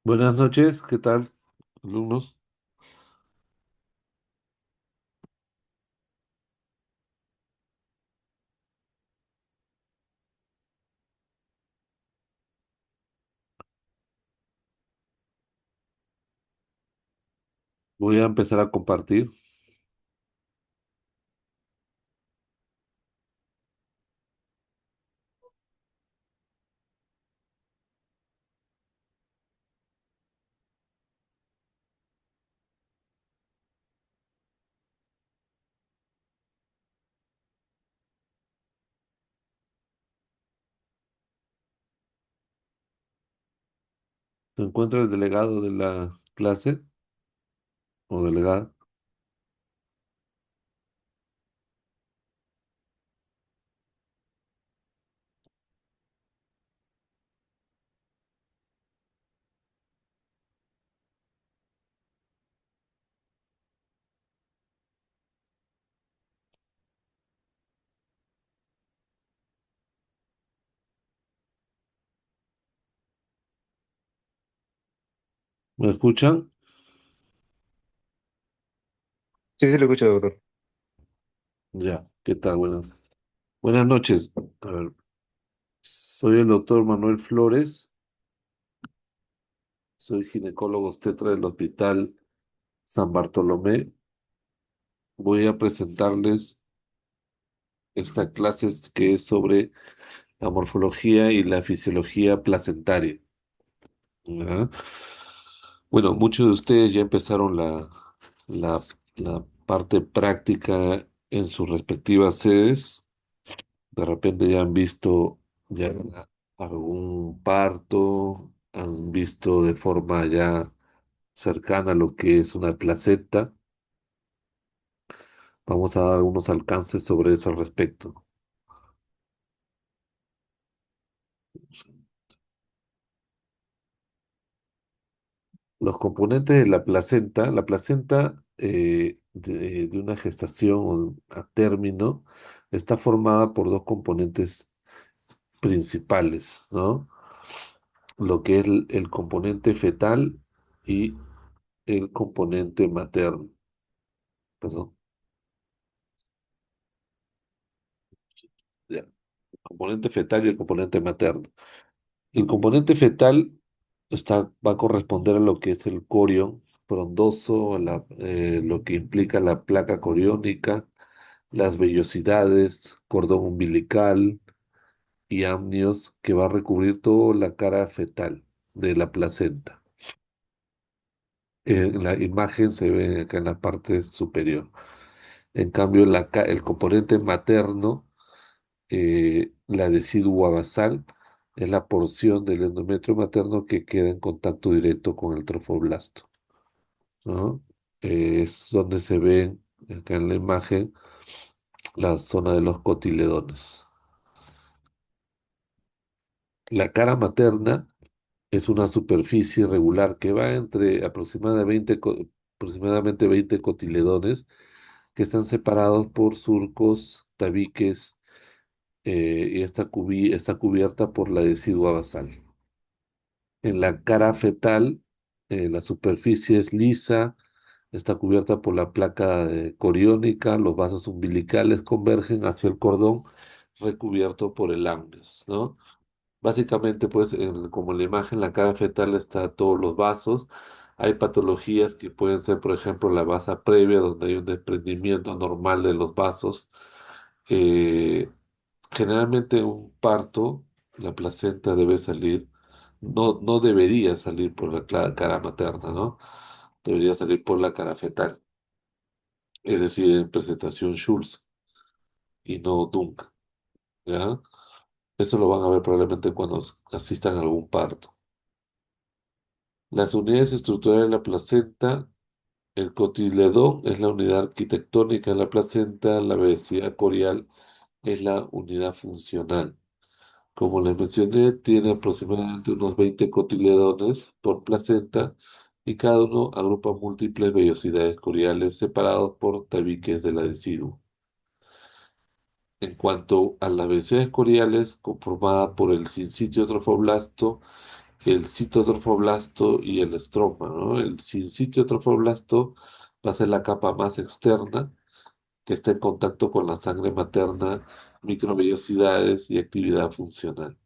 Buenas noches, ¿qué tal, alumnos? Voy a empezar a compartir. ¿Se encuentra el delegado de la clase o delegada? ¿Me escuchan? Sí, sí, lo escucho, doctor. Ya, ¿qué tal? Buenas noches. A ver, soy el doctor Manuel Flores, soy ginecólogo obstetra del Hospital San Bartolomé. Voy a presentarles esta clase que es sobre la morfología y la fisiología placentaria. ¿Ya? Bueno, muchos de ustedes ya empezaron la, la parte práctica en sus respectivas sedes. De repente ya han visto ya algún parto, han visto de forma ya cercana lo que es una placenta. Vamos a dar algunos alcances sobre eso al respecto. Los componentes de la placenta de una gestación a término está formada por dos componentes principales, ¿no? Lo que es el componente fetal y el componente materno, perdón, ya. El componente fetal y el componente materno. El componente fetal va a corresponder a lo que es el corion frondoso, lo que implica la placa coriónica, las vellosidades, cordón umbilical y amnios que va a recubrir toda la cara fetal de la placenta. En la imagen se ve acá en la parte superior. En cambio, el componente materno, la decidua basal, es la porción del endometrio materno que queda en contacto directo con el trofoblasto, ¿no? Es donde se ve acá en la imagen la zona de los cotiledones. La cara materna es una superficie irregular que va entre aproximadamente 20 cotiledones que están separados por surcos, tabiques, y está cubierta por la decidua basal. En la cara fetal, la superficie es lisa, está cubierta por la placa coriónica, los vasos umbilicales convergen hacia el cordón recubierto por el amnios, ¿no? Básicamente, pues, como en la imagen, la cara fetal está todos los vasos. Hay patologías que pueden ser, por ejemplo, la vasa previa, donde hay un desprendimiento normal de los vasos. Eh, Generalmente un parto, la placenta debe salir, no debería salir por la cara materna, ¿no? Debería salir por la cara fetal, es decir, en presentación Schultz y no Dunc, ¿ya? Eso lo van a ver probablemente cuando asistan a algún parto. Las unidades estructurales de la placenta, el cotiledón es la unidad arquitectónica de la placenta, la velocidad corial es la unidad funcional. Como les mencioné, tiene aproximadamente unos 20 cotiledones por placenta y cada uno agrupa múltiples vellosidades coriales separados por tabiques del adhesivo. En cuanto a las vellosidades coriales, conformada por el sinsitio trofoblasto el citotrofoblasto y el estroma, ¿no? El citotrofoblasto va a ser la capa más externa que está en contacto con la sangre materna, microvellosidades y actividad funcional.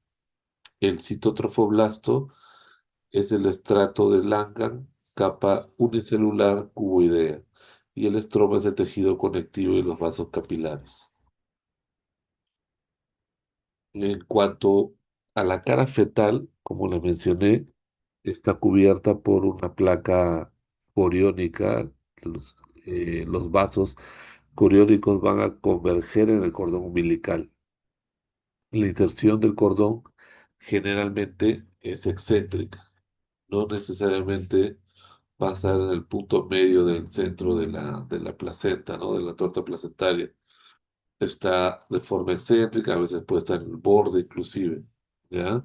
El citotrofoblasto es el estrato de Langhans, capa unicelular cuboidea, y el estroma es el tejido conectivo y los vasos capilares. En cuanto a la cara fetal, como le mencioné, está cubierta por una placa coriónica. Los vasos coriónicos van a converger en el cordón umbilical. La inserción del cordón generalmente es excéntrica, no necesariamente va a estar en el punto medio del centro de la placenta, ¿no? De la torta placentaria. Está de forma excéntrica, a veces puede estar en el borde inclusive, ¿ya?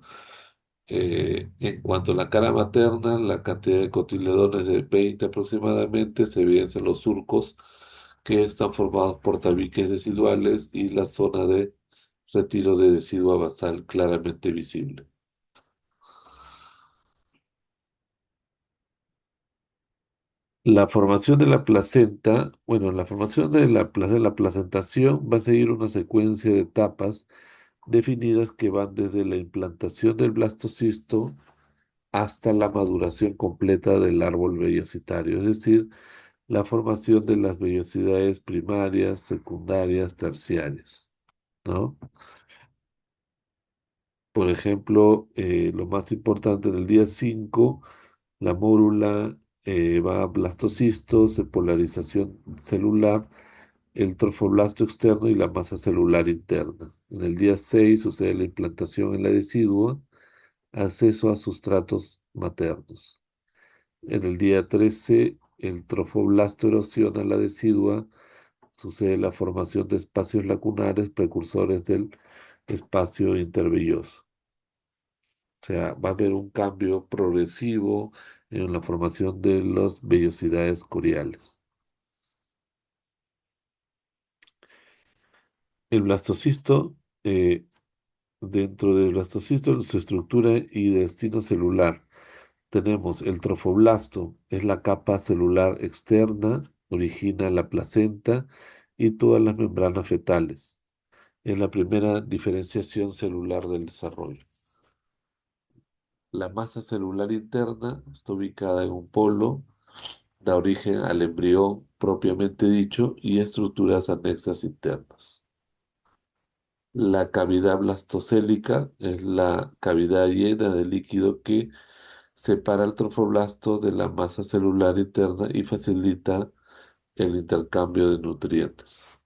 En cuanto a la cara materna, la cantidad de cotiledones de 20 aproximadamente, se evidencian los surcos que están formados por tabiques residuales y la zona de retiro de decidua basal claramente visible. La formación de la placenta, bueno, la formación de la placentación va a seguir una secuencia de etapas definidas que van desde la implantación del blastocisto hasta la maduración completa del árbol vellocitario, es decir, la formación de las vellosidades primarias, secundarias, terciarias, ¿no? Por ejemplo, lo más importante en el día 5, la mórula va a blastocistos, de polarización celular, el trofoblasto externo y la masa celular interna. En el día 6 sucede la implantación en la decidua, acceso a sustratos maternos. En el día 13, el trofoblasto erosiona la decidua, sucede la formación de espacios lacunares precursores del espacio intervelloso. O sea, va a haber un cambio progresivo en la formación de las vellosidades coriales. El blastocisto, dentro del blastocisto, su estructura y destino celular. Tenemos el trofoblasto, es la capa celular externa, origina la placenta y todas las membranas fetales. Es la primera diferenciación celular del desarrollo. La masa celular interna está ubicada en un polo, da origen al embrión propiamente dicho y estructuras anexas internas. La cavidad blastocélica es la cavidad llena de líquido que separa el trofoblasto de la masa celular interna y facilita el intercambio de nutrientes.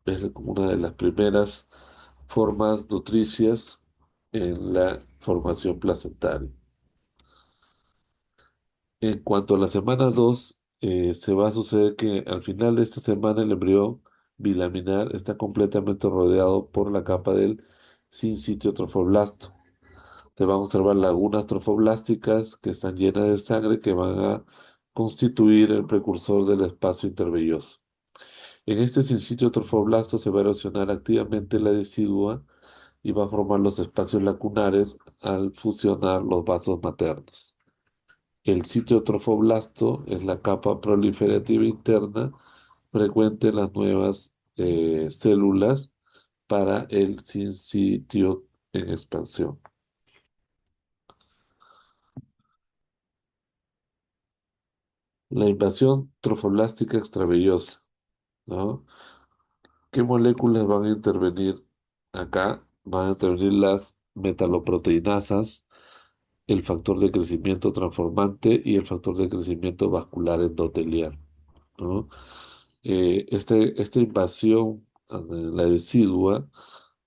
Es como una de las primeras formas nutricias en la formación placentaria. En cuanto a la semana 2, se va a suceder que al final de esta semana el embrión bilaminar está completamente rodeado por la capa del sincitio trofoblasto. Se van a observar lagunas trofoblásticas que están llenas de sangre que van a constituir el precursor del espacio intervelloso. En este sincitio trofoblasto se va a erosionar activamente la decidua y va a formar los espacios lacunares al fusionar los vasos maternos. El sitio trofoblasto es la capa proliferativa interna frecuente en las nuevas células para el sincitio en expansión. La invasión trofoblástica extravellosa, ¿no? ¿Qué moléculas van a intervenir acá? Van a intervenir las metaloproteinasas, el factor de crecimiento transformante y el factor de crecimiento vascular endotelial, ¿no? Esta invasión a la decidua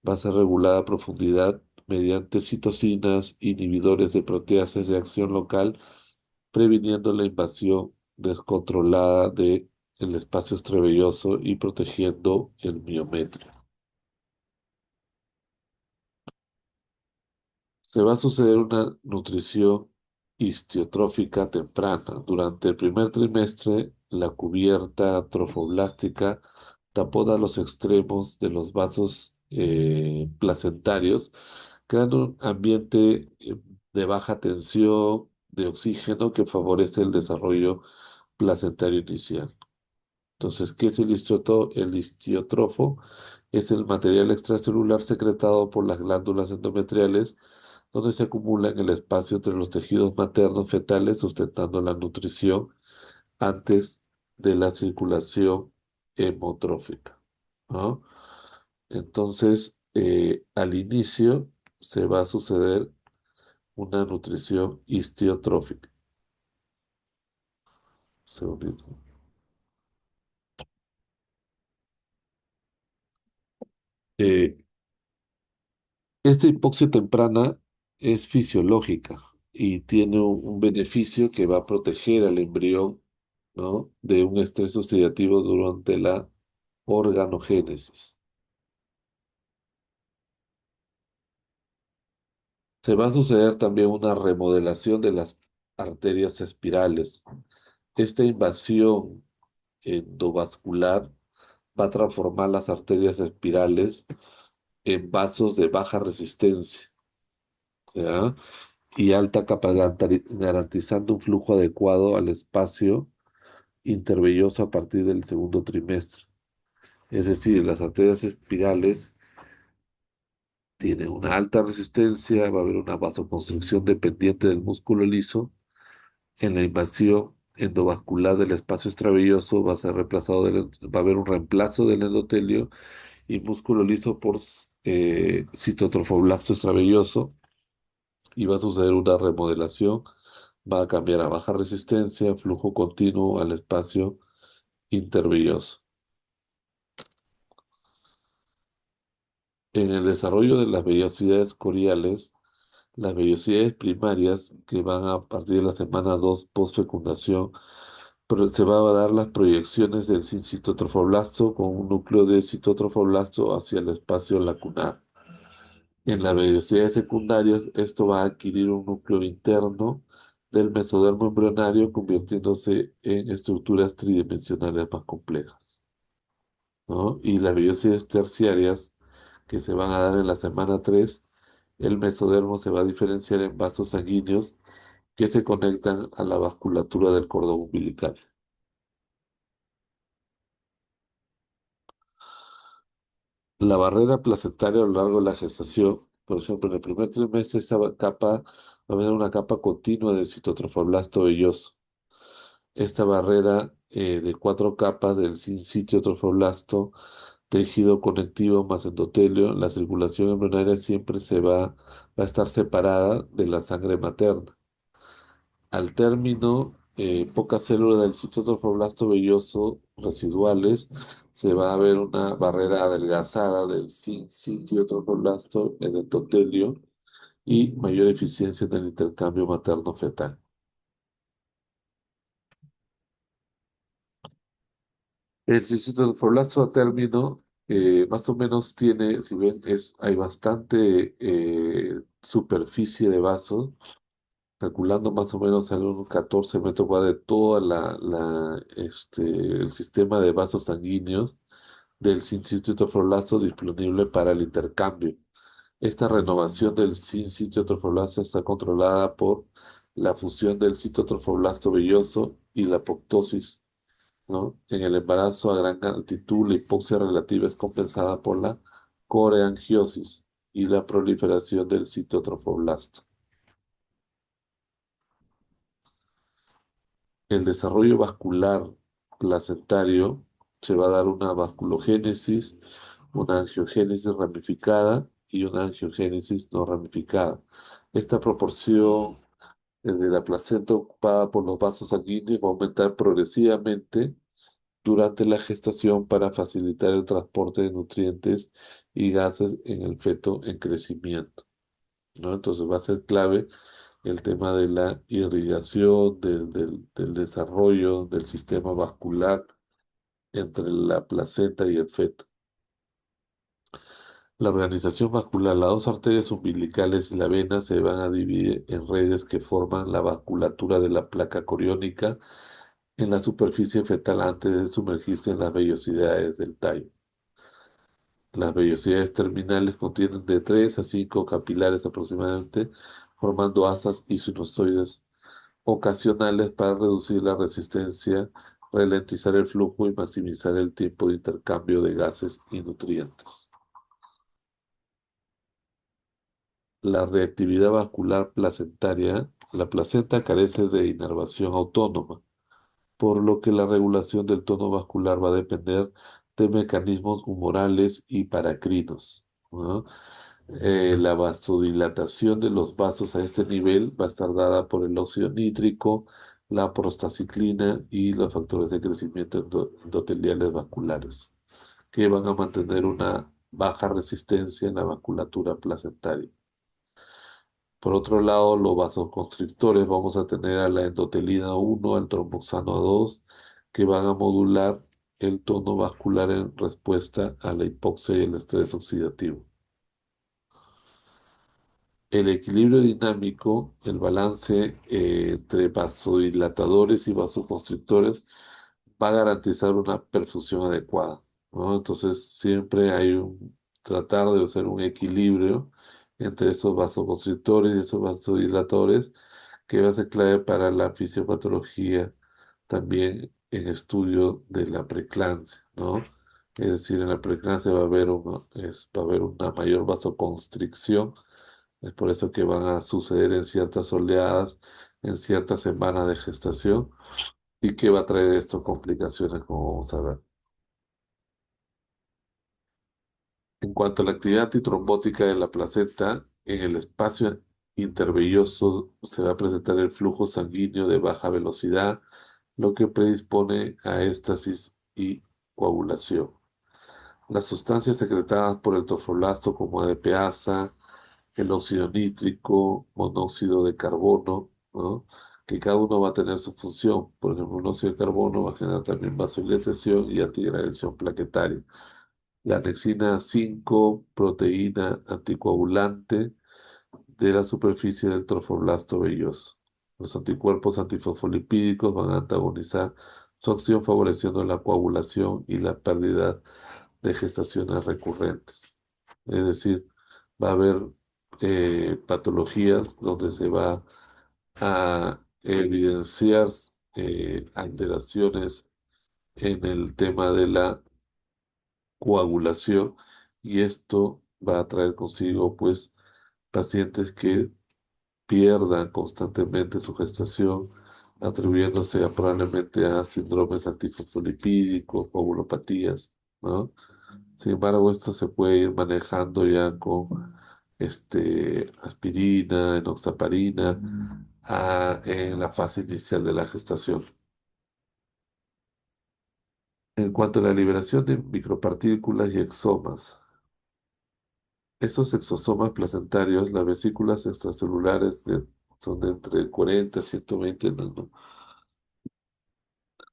va a ser regulada a profundidad mediante citocinas, inhibidores de proteasas de acción local, previniendo la invasión descontrolada del espacio extravelloso y protegiendo el miometrio. Se va a suceder una nutrición histiotrófica temprana. Durante el primer trimestre, la cubierta trofoblástica tapona los extremos de los vasos placentarios, creando un ambiente de baja tensión de oxígeno que favorece el desarrollo placentario inicial. Entonces, ¿qué es el histioto? El histiótrofo es el material extracelular secretado por las glándulas endometriales donde se acumula en el espacio entre los tejidos maternos fetales sustentando la nutrición antes de la circulación hemotrófica, ¿no? Entonces, al inicio se va a suceder una nutrición histiotrófica. Segundito. Eh, Esta hipoxia temprana es fisiológica y tiene un beneficio que va a proteger al embrión, ¿no? de un estrés oxidativo durante la organogénesis. Se va a suceder también una remodelación de las arterias espirales. Esta invasión endovascular va a transformar las arterias espirales en vasos de baja resistencia, ¿ya? Y alta capa, garantizando un flujo adecuado al espacio intervelloso a partir del segundo trimestre. Es decir, las arterias espirales tienen una alta resistencia, va a haber una vasoconstricción dependiente del músculo liso. En la invasión endovascular del espacio extravelloso va a ser reemplazado va a haber un reemplazo del endotelio y músculo liso por citotrofoblasto extravelloso y va a suceder una remodelación. Va a cambiar a baja resistencia, flujo continuo al espacio intervelloso. En el desarrollo de las vellosidades coriales, las vellosidades primarias que van a partir de la semana 2 post-fecundación, pero se van a dar las proyecciones del citotrofoblasto con un núcleo de citotrofoblasto hacia el espacio lacunar. En las vellosidades secundarias, esto va a adquirir un núcleo interno del mesodermo embrionario, convirtiéndose en estructuras tridimensionales más complejas, ¿no? Y las vellosidades terciarias que se van a dar en la semana 3, el mesodermo se va a diferenciar en vasos sanguíneos que se conectan a la vasculatura del cordón umbilical. La barrera placentaria a lo largo de la gestación, por ejemplo, en el primer trimestre, va a haber una capa continua de citotrofoblasto velloso. Esta barrera de 4 capas del sitio trofoblasto, tejido conectivo más endotelio, la circulación embrionaria siempre va a estar separada de la sangre materna. Al término, pocas células del citotrofoblasto velloso residuales, se va a ver una barrera adelgazada del sitio trofoblasto en endotelio y mayor eficiencia en el intercambio materno-fetal. El citoplasma a término más o menos tiene, si ven, hay bastante superficie de vasos, calculando más o menos algunos 14 metros cuadrados de toda el sistema de vasos sanguíneos del citoplasma disponible para el intercambio. Esta renovación del citoplasma está controlada por la fusión del citotrofoblasto velloso y la apoptosis, ¿no? En el embarazo a gran altitud, la hipoxia relativa es compensada por la coreangiosis y la proliferación del citotrofoblasto. El desarrollo vascular placentario se va a dar una vasculogénesis, una angiogénesis ramificada y una angiogénesis no ramificada. Esta proporción de la placenta ocupada por los vasos sanguíneos va a aumentar progresivamente durante la gestación para facilitar el transporte de nutrientes y gases en el feto en crecimiento, ¿no? Entonces va a ser clave el tema de la irrigación, del desarrollo del sistema vascular entre la placenta y el feto. La organización vascular, las dos arterias umbilicales y la vena se van a dividir en redes que forman la vasculatura de la placa coriónica en la superficie fetal antes de sumergirse en las vellosidades del tallo. Las vellosidades terminales contienen de 3 a 5 capilares aproximadamente, formando asas y sinusoides ocasionales para reducir la resistencia, ralentizar el flujo y maximizar el tiempo de intercambio de gases y nutrientes. La reactividad vascular placentaria, la placenta carece de inervación autónoma, por lo que la regulación del tono vascular va a depender de mecanismos humorales y paracrinos, ¿no? La vasodilatación de los vasos a este nivel va a estar dada por el óxido nítrico, la prostaciclina y los factores de crecimiento endoteliales vasculares, que van a mantener una baja resistencia en la vasculatura placentaria. Por otro lado, los vasoconstrictores, vamos a tener a la endotelina 1, al tromboxano 2, que van a modular el tono vascular en respuesta a la hipoxia y el estrés oxidativo. El equilibrio dinámico, el balance entre vasodilatadores y vasoconstrictores va a garantizar una perfusión adecuada, ¿no? Entonces siempre hay tratar de hacer un equilibrio entre esos vasoconstrictores y esos vasodilatadores que va a ser clave para la fisiopatología también en estudio de la preeclampsia, ¿no? Es decir, en la preeclampsia va a haber una mayor vasoconstricción, es por eso que van a suceder en ciertas oleadas, en ciertas semanas de gestación, y que va a traer esto complicaciones, como vamos a ver. En cuanto a la actividad antitrombótica de la placenta, en el espacio intervelloso se va a presentar el flujo sanguíneo de baja velocidad, lo que predispone a éstasis y coagulación. Las sustancias secretadas por el trofoblasto como ADPasa, el óxido nítrico, monóxido de carbono, ¿no? Que cada uno va a tener su función. Por ejemplo, el monóxido de carbono va a generar también vasodilatación y antigradación plaquetaria. La anexina 5, proteína anticoagulante de la superficie del trofoblasto velloso. Los anticuerpos antifosfolipídicos van a antagonizar su acción favoreciendo la coagulación y la pérdida de gestaciones recurrentes. Es decir, va a haber patologías donde se va a evidenciar alteraciones en el tema de la coagulación, y esto va a traer consigo pues pacientes que pierdan constantemente su gestación, atribuyéndose probablemente a síndromes antifosfolipídicos, coagulopatías, ¿no? Sin embargo, esto se puede ir manejando ya con aspirina, enoxaparina, en la fase inicial de la gestación. En cuanto a la liberación de micropartículas y exomas, esos exosomas placentarios, las vesículas extracelulares son de entre 40 y 120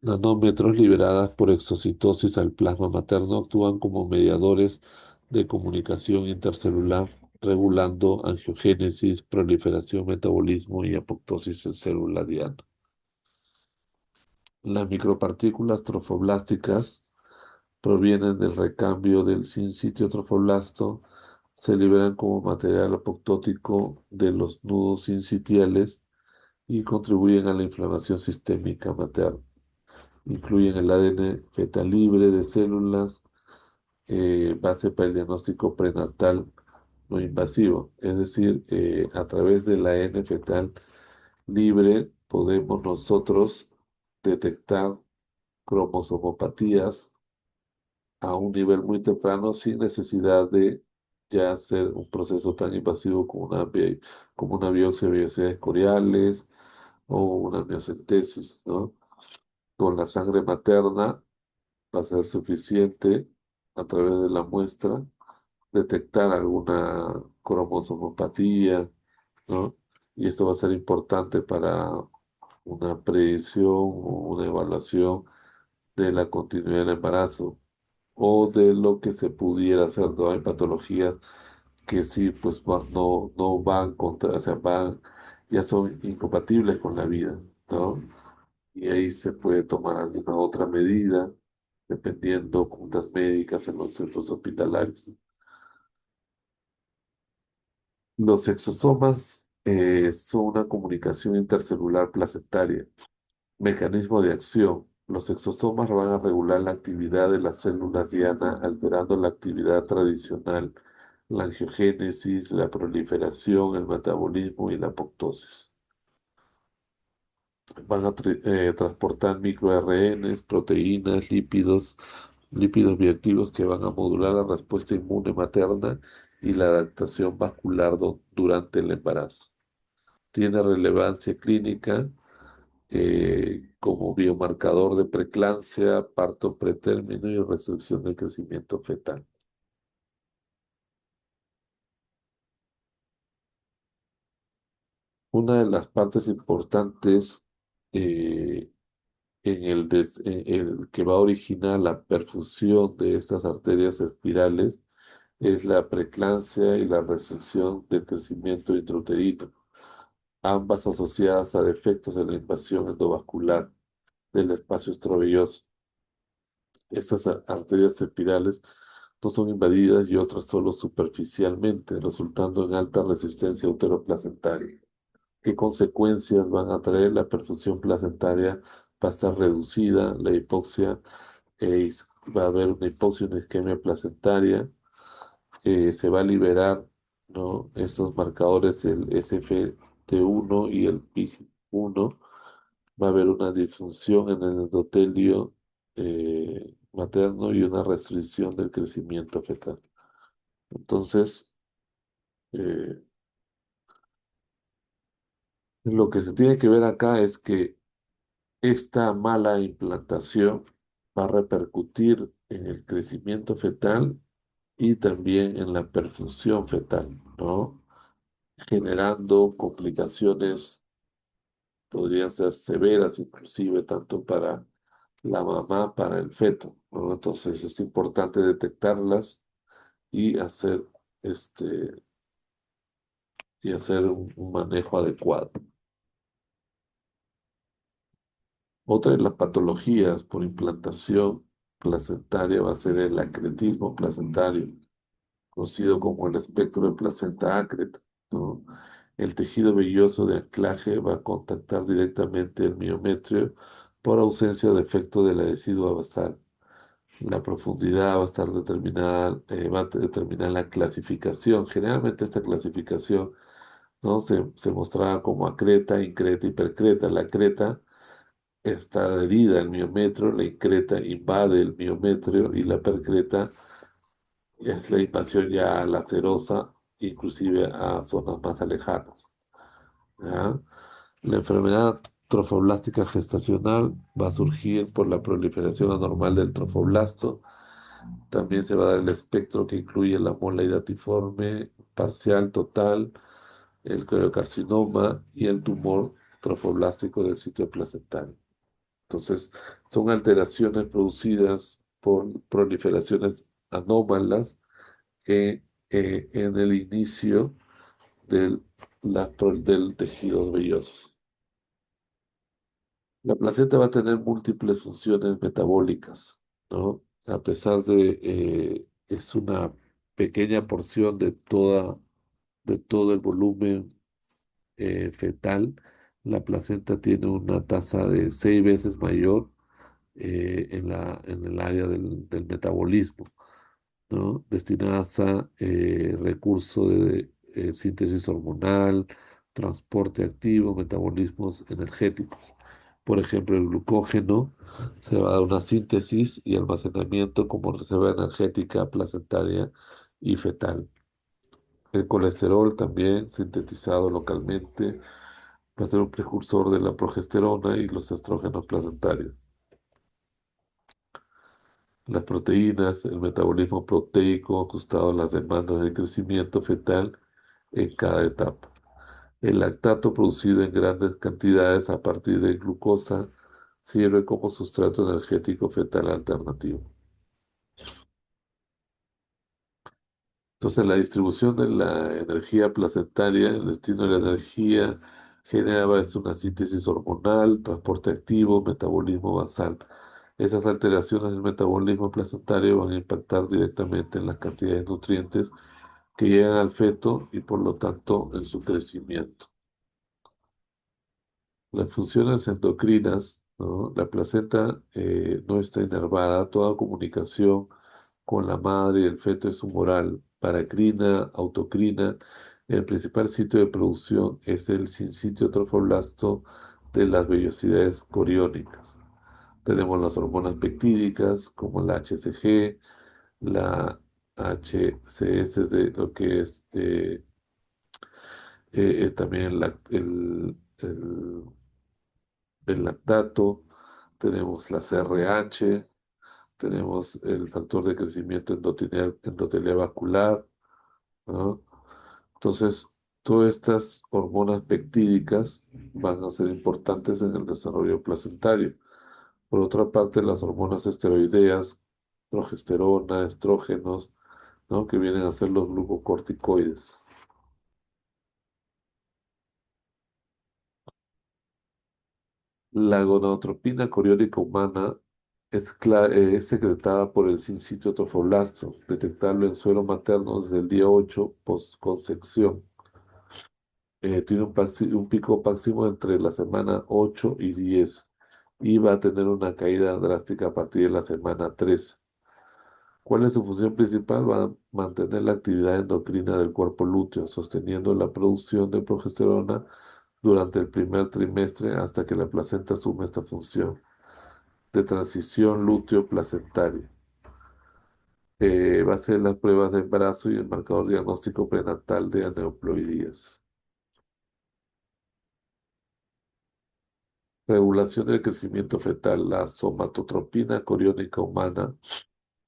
nanómetros liberadas por exocitosis al plasma materno, actúan como mediadores de comunicación intercelular, regulando angiogénesis, proliferación, metabolismo y apoptosis en célula diana. Las micropartículas trofoblásticas provienen del recambio del sincitio trofoblasto, se liberan como material apoptótico de los nudos sincitiales y contribuyen a la inflamación sistémica materna. Incluyen el ADN fetal libre de células, base para el diagnóstico prenatal no invasivo. Es decir, a través del ADN fetal libre podemos nosotros detectar cromosomopatías a un nivel muy temprano sin necesidad de ya hacer un proceso tan invasivo como como una biopsia de vellosidades coriales o una miocentesis, ¿no? Con la sangre materna va a ser suficiente a través de la muestra detectar alguna cromosomopatía, ¿no? Y esto va a ser importante para una predicción o una evaluación de la continuidad del embarazo o de lo que se pudiera hacer. No hay patologías que sí, pues no van contra, o sea, ya son incompatibles con la vida, ¿no? Y ahí se puede tomar alguna otra medida, dependiendo juntas médicas en los centros hospitalarios. Los exosomas Son una comunicación intercelular placentaria. Mecanismo de acción. Los exosomas van a regular la actividad de las células diana, alterando la actividad tradicional, la angiogénesis, la proliferación, el metabolismo y la apoptosis. Van a transportar microRNAs, proteínas, lípidos bioactivos que van a modular la respuesta inmune materna y la adaptación vascular durante el embarazo. Tiene relevancia clínica como biomarcador de preeclampsia, parto pretérmino y restricción del crecimiento fetal. Una de las partes importantes eh, en el que va a originar la perfusión de estas arterias espirales es la preeclampsia y la restricción del crecimiento intrauterino, ambas asociadas a defectos en la invasión endovascular del espacio estrovelloso. Estas arterias espirales no son invadidas y otras solo superficialmente, resultando en alta resistencia uteroplacentaria. ¿Qué consecuencias van a traer? La perfusión placentaria va a estar reducida, la hipoxia, va a haber una hipoxia, una isquemia placentaria, se va a liberar, ¿no? Estos marcadores, el SFT1 y el PIG1, va a haber una disfunción en el endotelio materno y una restricción del crecimiento fetal. Entonces, eh, lo que se tiene que ver acá es que esta mala implantación va a repercutir en el crecimiento fetal y también en la perfusión fetal, ¿no? Generando complicaciones, podrían ser severas inclusive, tanto para la mamá, para el feto, ¿no? Entonces es importante detectarlas y este, hacer un manejo adecuado. Otra de las patologías por implantación placentaria va a ser el acretismo placentario, conocido como el espectro de placenta acreta, ¿no? El tejido velloso de anclaje va a contactar directamente el miometrio por ausencia de efecto de la decidua basal. La profundidad va a estar determinada, va a determinar la clasificación. Generalmente esta clasificación, ¿no? se mostraba como acreta, increta, hipercreta. La creta está adherida al miometrio, la increta invade el miometrio y la percreta es la invasión ya lacerosa, inclusive a zonas más alejanas. ¿Ya? La enfermedad trofoblástica gestacional va a surgir por la proliferación anormal del trofoblasto. También se va a dar el espectro que incluye la mola hidatiforme parcial, total, el coriocarcinoma y el tumor trofoblástico del sitio placentario. Entonces, son alteraciones producidas por proliferaciones anómalas en el inicio del, del tejido velloso. La placenta va a tener múltiples funciones metabólicas, ¿no? A pesar de, es una pequeña porción de todo el volumen fetal, la placenta tiene una tasa de 6 veces mayor en el área del metabolismo, ¿no? Destinadas a recurso de síntesis hormonal, transporte activo, metabolismos energéticos. Por ejemplo, el glucógeno se va a dar una síntesis y almacenamiento como reserva energética placentaria y fetal. El colesterol también, sintetizado localmente, va a ser un precursor de la progesterona y los estrógenos placentarios. Las proteínas, el metabolismo proteico ajustado a las demandas de crecimiento fetal en cada etapa. El lactato producido en grandes cantidades a partir de glucosa sirve como sustrato energético fetal alternativo. Entonces, la distribución de la energía placentaria, el destino de la energía generada es una síntesis hormonal, transporte activo, metabolismo basal. Esas alteraciones del metabolismo placentario van a impactar directamente en las cantidades de nutrientes que llegan al feto y por lo tanto en su crecimiento. Las funciones endocrinas, ¿no? La placenta no está inervada, toda comunicación con la madre y el feto es humoral, paracrina, autocrina. El principal sitio de producción es el sinsitio trofoblasto de las vellosidades coriónicas. Tenemos las hormonas peptídicas como la HCG, la HCS de lo que es también el lactato, tenemos la CRH, tenemos el factor de crecimiento endotelial vascular, ¿no? Entonces, todas estas hormonas peptídicas van a ser importantes en el desarrollo placentario. Por otra parte, las hormonas esteroideas, progesterona, estrógenos, ¿no? Que vienen a ser los glucocorticoides. La gonadotropina coriónica humana es secretada por el sinsitio trofoblasto. Detectarlo en suelo materno desde el día 8 postconcepción. Tiene un pico máximo entre la semana 8 y 10 y va a tener una caída drástica a partir de la semana 3. ¿Cuál es su función principal? Va a mantener la actividad endocrina del cuerpo lúteo, sosteniendo la producción de progesterona durante el primer trimestre hasta que la placenta asume esta función de transición lúteo-placentaria. Va a ser las pruebas de embarazo y el marcador diagnóstico prenatal de aneuploidías. Regulación del crecimiento fetal, la somatotropina coriónica humana.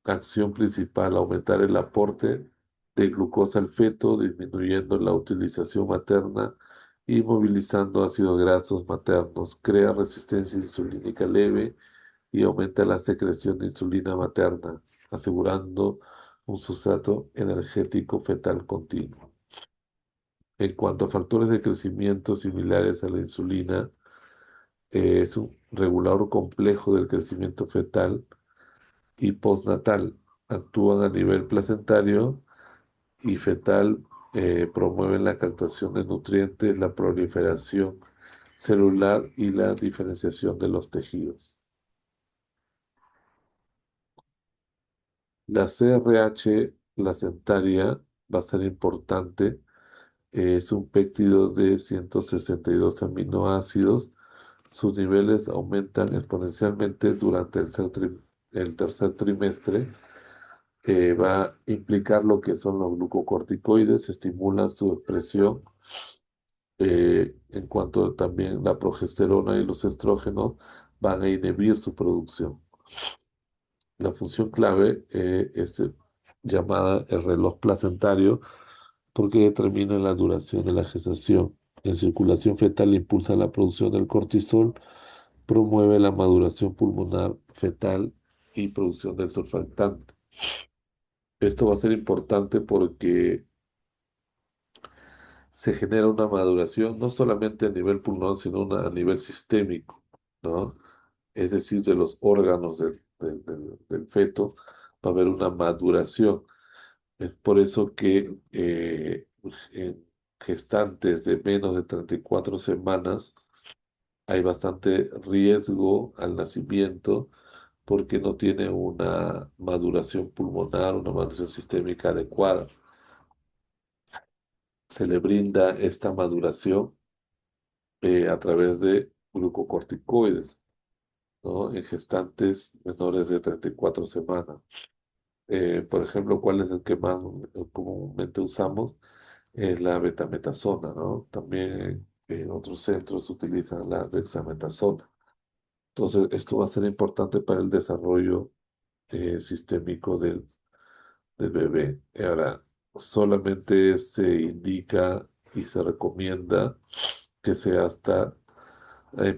Acción principal, aumentar el aporte de glucosa al feto, disminuyendo la utilización materna y movilizando ácidos grasos maternos. Crea resistencia insulínica leve y aumenta la secreción de insulina materna, asegurando un sustrato energético fetal continuo. En cuanto a factores de crecimiento similares a la insulina, es un regulador complejo del crecimiento fetal y postnatal. Actúan a nivel placentario y fetal, promueven la captación de nutrientes, la proliferación celular y la diferenciación de los tejidos. La CRH placentaria va a ser importante. Es un péptido de 162 aminoácidos. Sus niveles aumentan exponencialmente durante el tercer trimestre. Va a implicar lo que son los glucocorticoides, estimulan su expresión. En cuanto también la progesterona y los estrógenos van a inhibir su producción. La función clave es llamada el reloj placentario porque determina la duración de la gestación. En circulación fetal impulsa la producción del cortisol, promueve la maduración pulmonar fetal y producción del surfactante. Esto va a ser importante porque se genera una maduración no solamente a nivel pulmonar, sino a nivel sistémico, ¿no? Es decir, de los órganos del feto va a haber una maduración. Es por eso que en gestantes de menos de 34 semanas hay bastante riesgo al nacimiento porque no tiene una maduración pulmonar, una maduración sistémica adecuada. Se le brinda esta maduración a través de glucocorticoides, ¿no? En gestantes menores de 34 semanas. Por ejemplo, ¿cuál es el que más comúnmente usamos? Es la betametasona, ¿no? También en otros centros utilizan la dexametasona. Entonces, esto va a ser importante para el desarrollo sistémico del bebé. Ahora, solamente se indica y se recomienda que sea hasta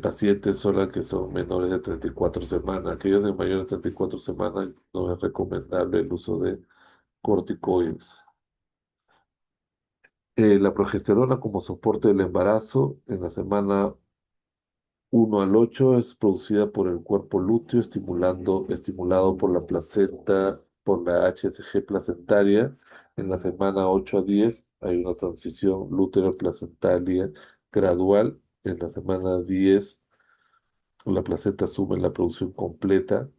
pacientes solo que son menores de 34 semanas. Aquellos de mayores de 34 semanas no es recomendable el uso de corticoides. La progesterona como soporte del embarazo en la semana 1 al 8 es producida por el cuerpo lúteo, estimulado por la placenta, por la HCG placentaria. En la semana 8 a 10 hay una transición lútero-placentaria gradual En la semana 10 la placenta asume la producción completa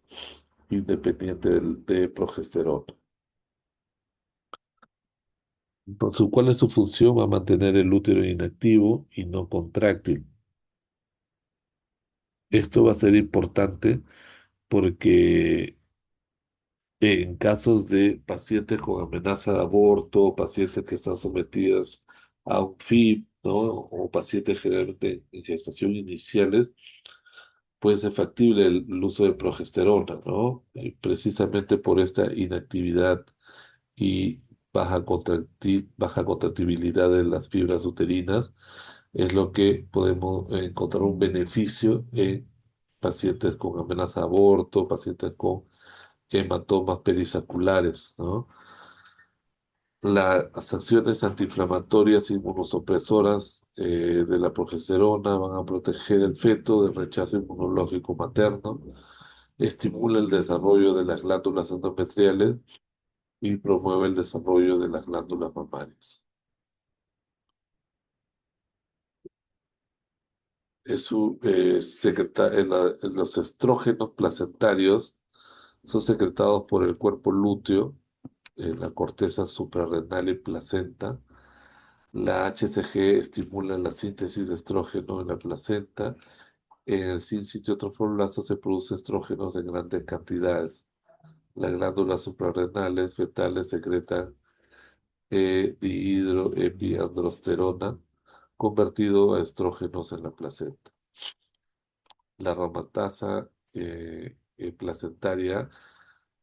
independiente de progesterona. Entonces, ¿cuál es su función? Va a mantener el útero inactivo y no contráctil. Esto va a ser importante porque en casos de pacientes con amenaza de aborto, pacientes que están sometidas a un FIB, ¿no? O pacientes generalmente en gestación iniciales, puede ser factible el uso de progesterona, ¿no? Precisamente por esta inactividad y baja contractibilidad de las fibras uterinas, es lo que podemos encontrar un beneficio en pacientes con amenaza de aborto, pacientes con hematomas perisaculares, ¿no? Las acciones antiinflamatorias inmunosupresoras de la progesterona van a proteger el feto del rechazo inmunológico materno, estimula el desarrollo de las glándulas endometriales y promueve el desarrollo de las glándulas mamarias. Los estrógenos placentarios son secretados por el cuerpo lúteo, la corteza suprarrenal y placenta. La HCG estimula la síntesis de estrógeno en la placenta. En el sitio trofoblasta se producen estrógenos en grandes cantidades. Las glándulas suprarrenales fetales secretan dihidroepiandrosterona convertido a estrógenos en la placenta. La aromatasa placentaria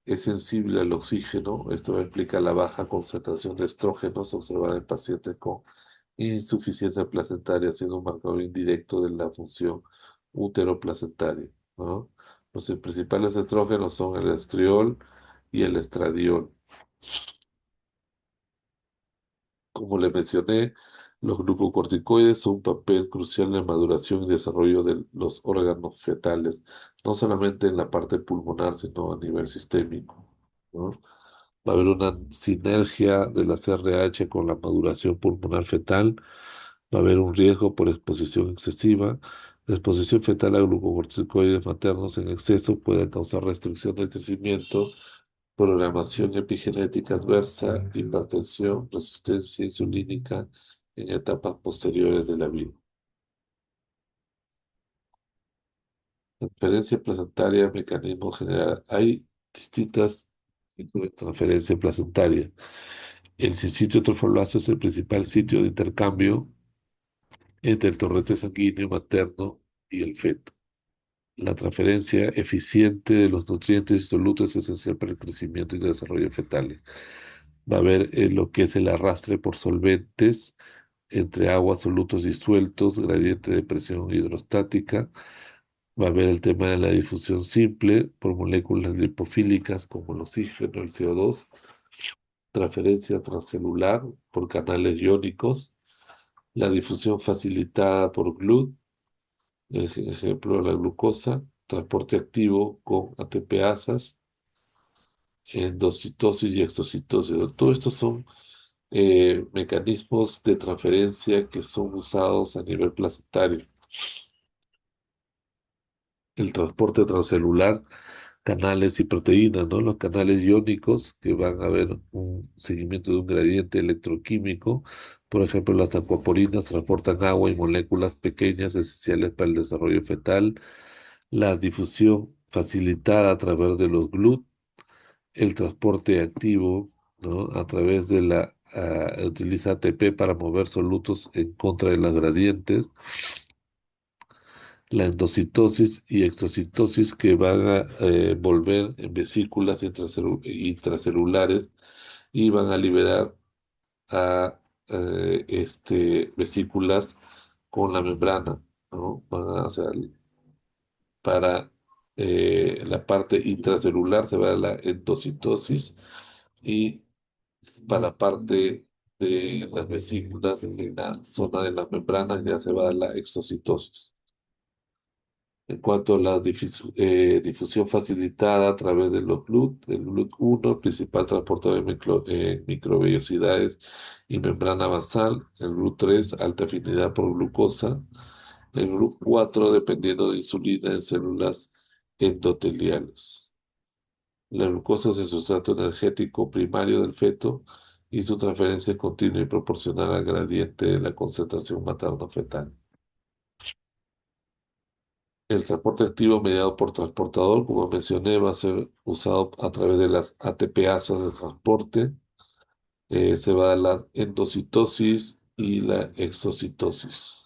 es sensible al oxígeno. Esto implica la baja concentración de estrógenos observada en pacientes con insuficiencia placentaria, siendo un marcador indirecto de la función útero-placentaria, ¿no? Los principales estrógenos son el estriol y el estradiol. Como le mencioné, los glucocorticoides son un papel crucial en la maduración y desarrollo de los órganos fetales, no solamente en la parte pulmonar, sino a nivel sistémico, ¿no? Va a haber una sinergia de la CRH con la maduración pulmonar fetal. Va a haber un riesgo por exposición excesiva. La exposición fetal a glucocorticoides maternos en exceso puede causar restricción del crecimiento, programación epigenética adversa, hipertensión, resistencia insulínica en etapas posteriores de la vida. Transferencia placentaria, mecanismo general. Hay distintas tipos de transferencia placentaria. El sitio trofoblasta es el principal sitio de intercambio entre el torrente sanguíneo materno y el feto. La transferencia eficiente de los nutrientes y solutos es esencial para el crecimiento y desarrollo fetales. Va a haber lo que es el arrastre por solventes entre aguas, solutos disueltos, gradiente de presión hidrostática. Va a haber el tema de la difusión simple por moléculas lipofílicas como el oxígeno, el CO2, transferencia transcelular por canales iónicos, la difusión facilitada por GLUT, ejemplo la glucosa, transporte activo con ATPasas, endocitosis y exocitosis. Todo esto son mecanismos de transferencia que son usados a nivel placentario. El transporte transcelular, canales y proteínas, ¿no? Los canales iónicos que van a ver un seguimiento de un gradiente electroquímico. Por ejemplo, las acuaporinas transportan agua y moléculas pequeñas esenciales para el desarrollo fetal. La difusión facilitada a través de los GLUT, el transporte activo, ¿no? A través de utiliza ATP para mover solutos en contra de las gradientes, la endocitosis y exocitosis que van a volver en vesículas intracelulares y van a liberar a vesículas con la membrana, ¿no? O sea, para la parte intracelular se va a la endocitosis y para la parte de las vesículas en la zona de las membranas ya se va a la exocitosis. En cuanto a la difusión facilitada a través de los GLUT, el GLUT1, principal transportador de microvellosidades y membrana basal, el GLUT3, alta afinidad por glucosa, El grupo 4 dependiendo de insulina en células endoteliales. La glucosa es el sustrato energético primario del feto y su transferencia es continua y proporcional al gradiente de la concentración materno-fetal. El transporte activo mediado por transportador, como mencioné, va a ser usado a través de las ATPasas de transporte. Se va a dar la endocitosis y la exocitosis.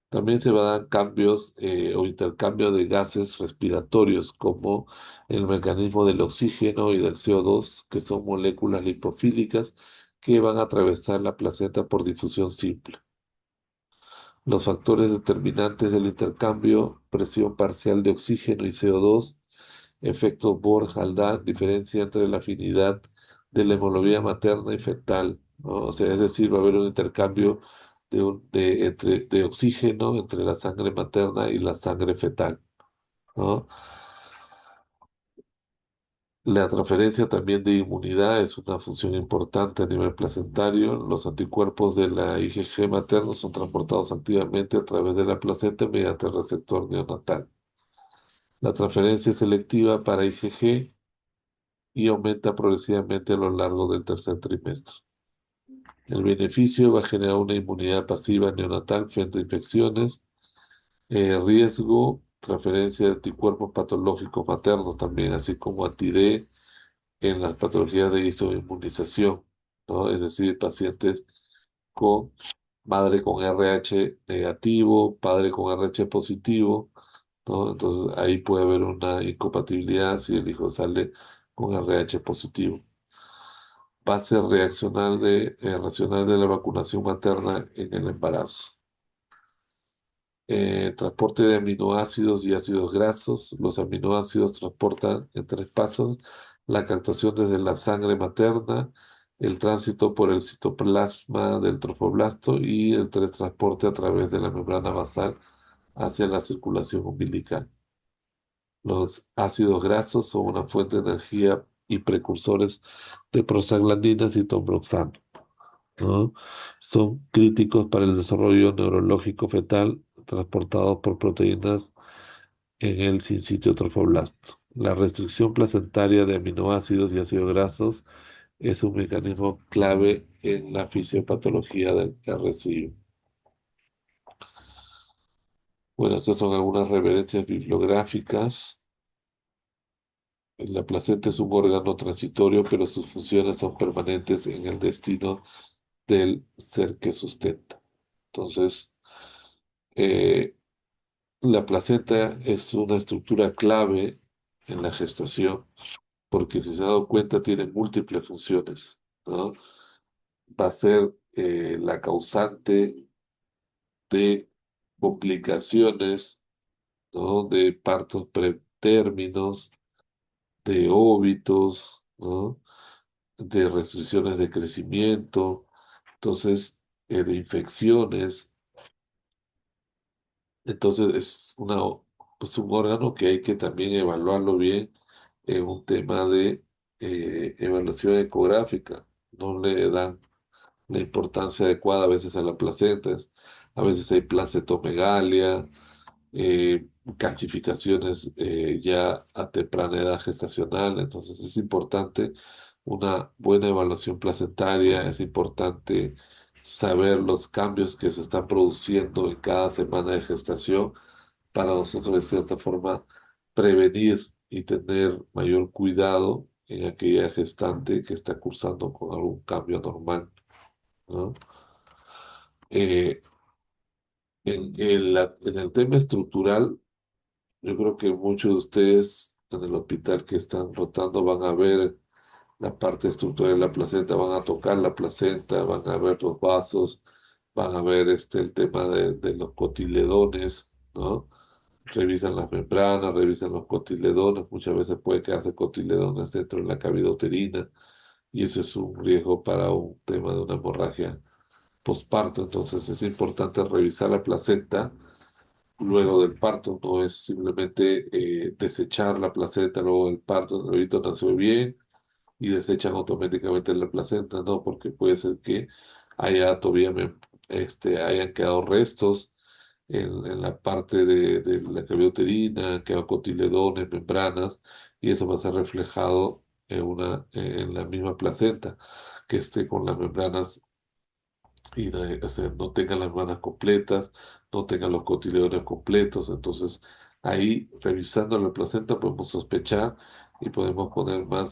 También se van a dar cambios o intercambio de gases respiratorios, como el mecanismo del oxígeno y del CO2, que son moléculas lipofílicas que van a atravesar la placenta por difusión simple. Los factores determinantes del intercambio, presión parcial de oxígeno y CO2, efecto Bohr-Haldane, diferencia entre la afinidad de la hemoglobina materna y fetal, ¿no? O sea, es decir, va a haber un intercambio de oxígeno entre la sangre materna y la sangre fetal, ¿no? La transferencia también de inmunidad es una función importante a nivel placentario. Los anticuerpos de la IgG materno son transportados activamente a través de la placenta mediante el receptor neonatal. La transferencia es selectiva para IgG y aumenta progresivamente a lo largo del tercer trimestre. El beneficio va a generar una inmunidad pasiva neonatal frente a infecciones, riesgo, transferencia de anticuerpos patológicos maternos también, así como anti-D en las patologías de isoinmunización, ¿no? Es decir, pacientes con madre con RH negativo, padre con RH positivo, ¿no? Entonces ahí puede haber una incompatibilidad si el hijo sale con RH positivo. Base racional de la vacunación materna en el embarazo. Transporte de aminoácidos y ácidos grasos. Los aminoácidos transportan en tres pasos la captación desde la sangre materna, el tránsito por el citoplasma del trofoblasto y el teletransporte a través de la membrana basal hacia la circulación umbilical. Los ácidos grasos son una fuente de energía y precursores de prostaglandinas y tombroxano, ¿no? Son críticos para el desarrollo neurológico fetal transportados por proteínas en el sincitio trofoblasto. La restricción placentaria de aminoácidos y ácidos grasos es un mecanismo clave en la fisiopatología del RSI. Bueno, estas son algunas referencias bibliográficas. La placenta es un órgano transitorio, pero sus funciones son permanentes en el destino del ser que sustenta. Entonces, eh, la placenta es una estructura clave en la gestación porque si se ha dado cuenta tiene múltiples funciones, ¿no? Va a ser la causante de complicaciones, ¿no? De partos pretérminos, de óbitos, ¿no? De restricciones de crecimiento, entonces de infecciones. Entonces es un órgano que hay que también evaluarlo bien en un tema de evaluación ecográfica. No le dan la importancia adecuada a veces a la placenta. A veces hay placetomegalia, calcificaciones ya a temprana edad gestacional. Entonces es importante una buena evaluación placentaria, es importante saber los cambios que se están produciendo en cada semana de gestación para nosotros de cierta forma prevenir y tener mayor cuidado en aquella gestante que está cursando con algún cambio anormal, ¿no? Eh, en el tema estructural, yo creo que muchos de ustedes en el hospital que están rotando van a ver la parte estructural de la placenta, van a tocar la placenta, van a ver los vasos, van a ver el tema de los cotiledones, ¿no? Revisan las membranas, revisan los cotiledones, muchas veces puede quedarse cotiledones dentro de la cavidad uterina y eso es un riesgo para un tema de una hemorragia posparto, entonces es importante revisar la placenta luego del parto, no es simplemente desechar la placenta luego del parto, el bebito nació bien y desechan automáticamente la placenta, no, porque puede ser que haya todavía hayan quedado restos en la parte de la cavidad uterina, que haga cotiledones, membranas, y eso va a ser reflejado en la misma placenta, que esté con las membranas y o sea, no tengan las membranas completas, no tengan los cotiledones completos. Entonces, ahí, revisando la placenta, podemos sospechar y podemos poner una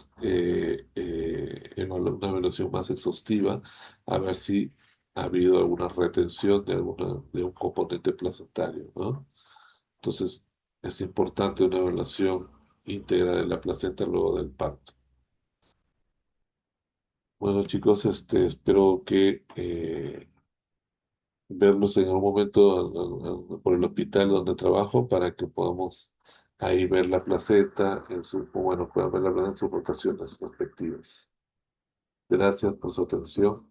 evaluación más exhaustiva a ver si ha habido alguna retención de un componente placentario, ¿no? Entonces, es importante una evaluación íntegra de la placenta luego del parto. Bueno, chicos, espero que verlos en algún momento por el hospital donde trabajo para que podamos ahí ver la placenta o bueno, puedan ver la placenta en sus rotaciones respectivas. Gracias por su atención.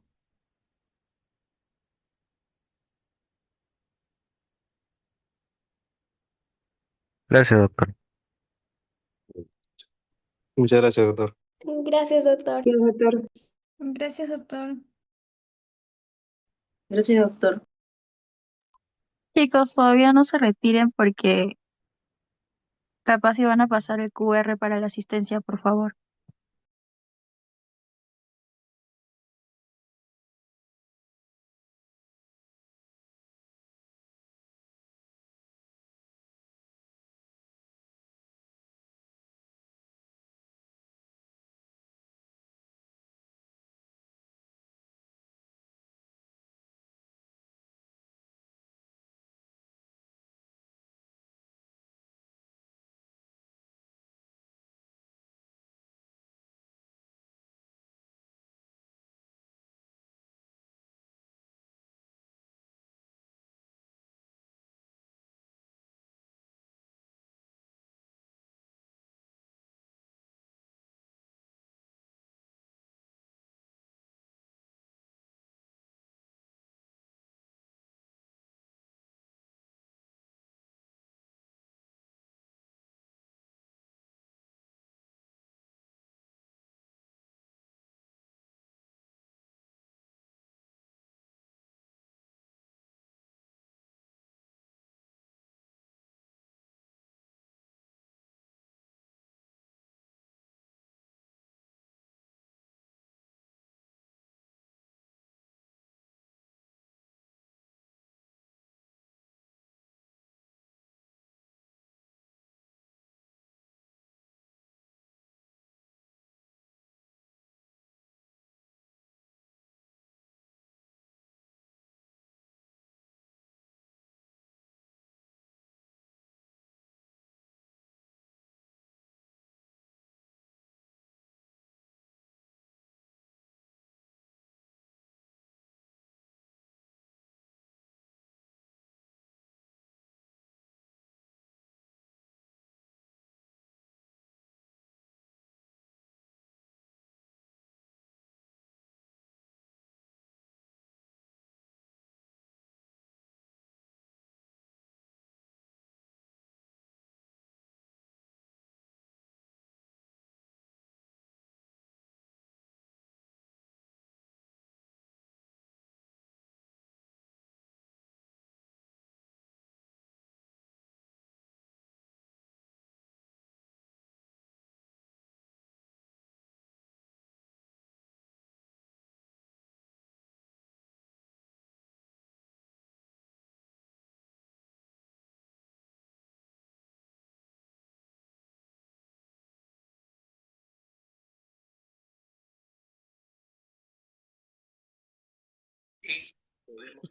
Gracias, doctor. Muchas gracias, doctor. Gracias, doctor. Sí, doctor. Gracias, doctor. Gracias, doctor. Chicos, todavía no se retiren porque capaz si van a pasar el QR para la asistencia, por favor.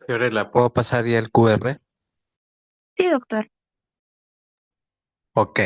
¿La puedo pasar ya el QR? Sí, doctor. Ok.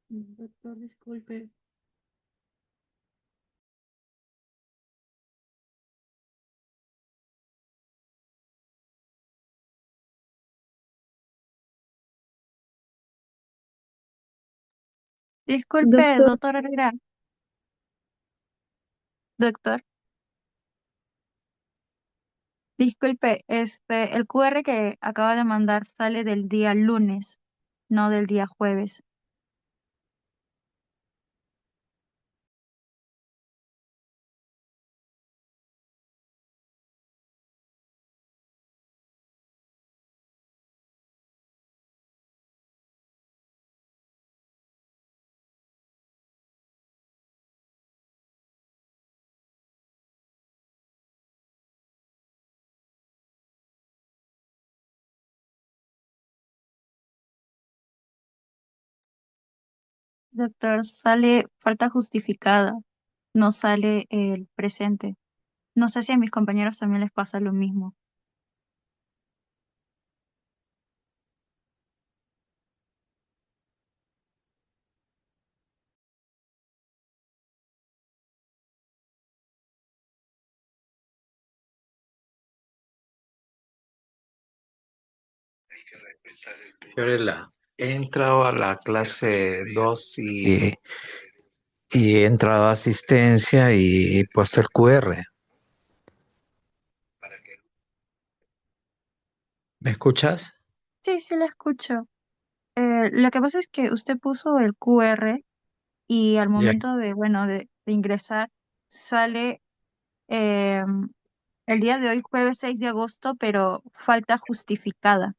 Doctor, disculpe. Disculpe, Doctor, doctor Herrera. Doctor, disculpe, el QR que acaba de mandar sale del día lunes, no del día jueves. Doctor, sale falta justificada, no sale el presente. No sé si a mis compañeros también les pasa lo mismo. Fiorella, he entrado a la clase 2 y he entrado a asistencia y he puesto el QR. ¿Me escuchas? Sí, sí la escucho. Lo que pasa es que usted puso el QR y al Ya. momento de, bueno, de ingresar sale eh, el día de hoy, jueves 6 de agosto, pero falta justificada.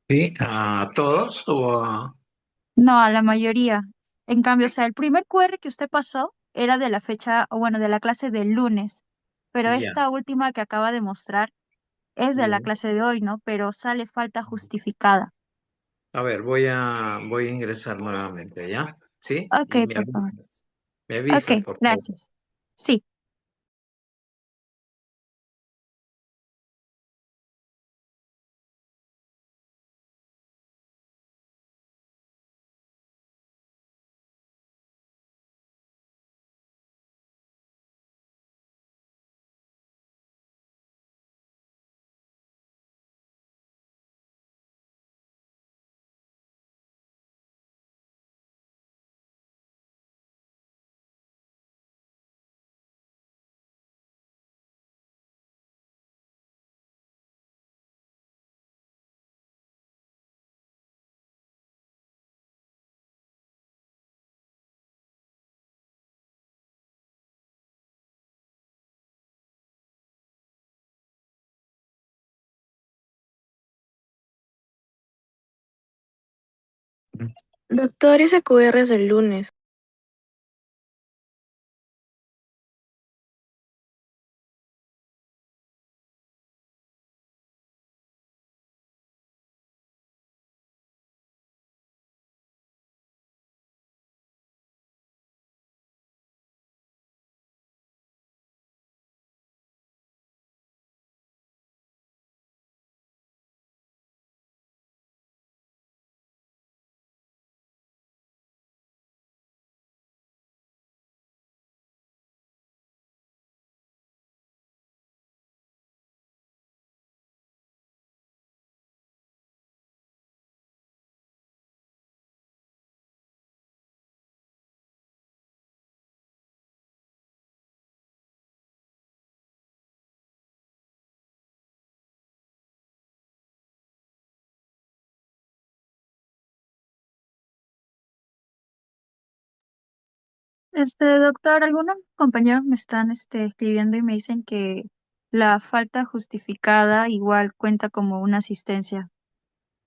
¿Sí? ¿A todos o a...? No, a la mayoría. En cambio, o sea, el primer QR que usted pasó era de la fecha, o bueno, de la clase del lunes, pero Ya. esta última que acaba de mostrar es de la Ya. clase de hoy, ¿no? Pero sale falta justificada. A ver, voy a ingresar nuevamente, ¿ya? ¿Sí? Ok, Y me por favor. avisas. Me Ok, avisas, por favor. gracias. Sí. doctor, ese QR es del lunes. Doctor, algunos compañeros me están escribiendo y me dicen que la falta justificada igual cuenta como una asistencia.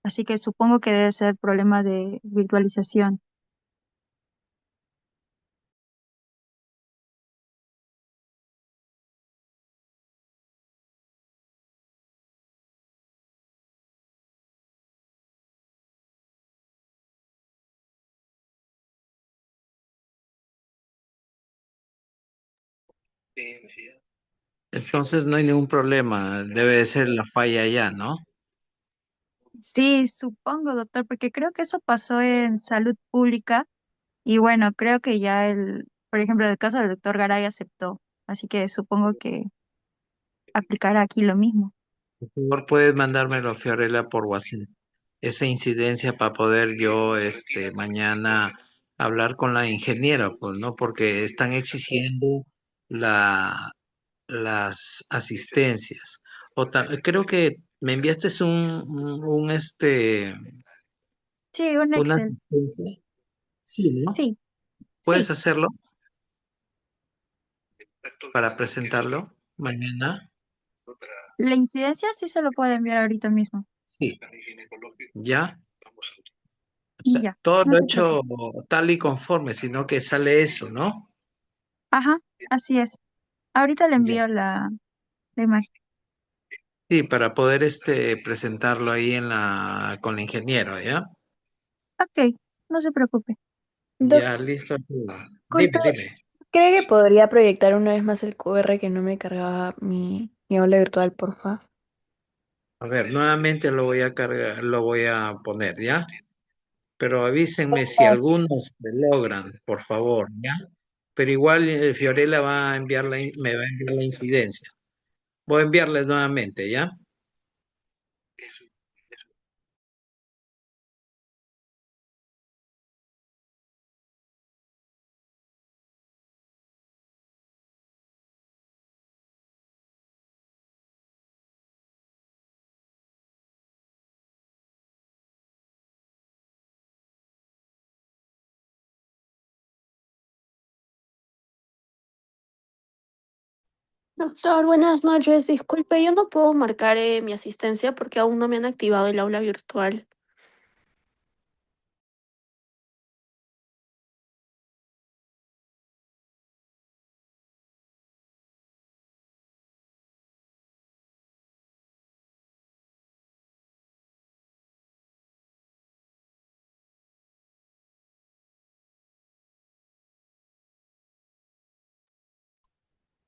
Así que supongo que debe ser problema de virtualización. Entonces no hay ningún problema. Debe de ser la falla ya, ¿no? Sí, supongo, doctor, porque creo que eso pasó en salud pública y bueno, creo que ya por ejemplo, el caso del doctor Garay aceptó, así que supongo que aplicará aquí lo mismo. Por favor, puedes mandármelo, Fiorella, por WhatsApp. Esa incidencia para poder yo mañana hablar con la ingeniera, pues, ¿no? Porque están exigiendo la, las asistencias. Creo que me enviaste Sí, un una Excel. asistencia. Sí, ¿no? Sí, ¿Puedes sí. hacerlo para presentarlo mañana? La incidencia sí se lo puede enviar ahorita mismo. Sí. ¿Ya? O sea, Ya, todo no lo he se hecho preocupe. tal y conforme, sino que sale eso, ¿no? Ajá, así es. Ahorita le Ya. envío la imagen. Sí, para poder presentarlo ahí con la ingeniero, ¿ya? Ok, no se preocupe. Ya, listo. Dime, Disculpe, dime. ¿cree que podría proyectar una vez más el QR que no me cargaba mi aula virtual, porfa? A ver, nuevamente lo voy a cargar, lo voy a poner, ¿ya? Pero avísenme si algunos se logran, por favor, ¿ya? Pero igual Fiorella va a enviar me va a enviar la incidencia. Voy a enviarles nuevamente, ¿ya? Doctor, buenas noches. Disculpe, yo no puedo marcar mi asistencia porque aún no me han activado el aula virtual.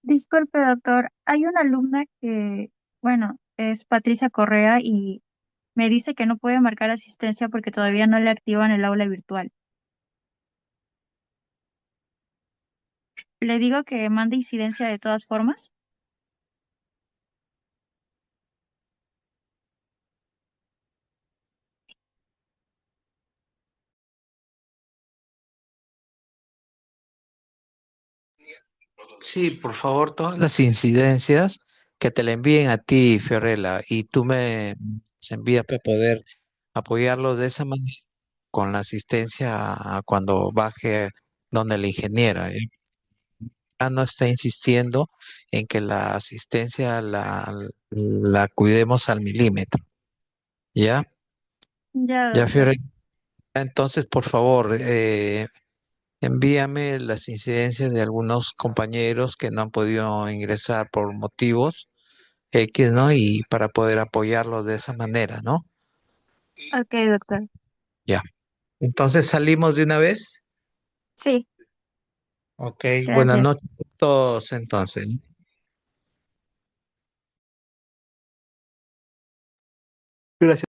Disculpe, doctor. Hay una alumna que, bueno, es Patricia Correa y me dice que no puede marcar asistencia porque todavía no le activan el aula virtual. Le digo que mande incidencia de todas formas. Sí, por favor, todas las incidencias que te la envíen a ti, Fiorella, y tú me se envías para poder apoyarlo de esa manera con la asistencia cuando baje donde la ingeniera. Ya no está insistiendo en que la asistencia la cuidemos al milímetro. ¿Ya? Ya, Ya, doctor. Fiorella. Entonces, por favor, envíame las incidencias de algunos compañeros que no han podido ingresar por motivos X, ¿no? Y para poder apoyarlos de esa manera, ¿no? Ok, doctor. Ya. Entonces, ¿salimos de una vez? Sí, Ok, buenas gracias. noches a todos entonces. Gracias.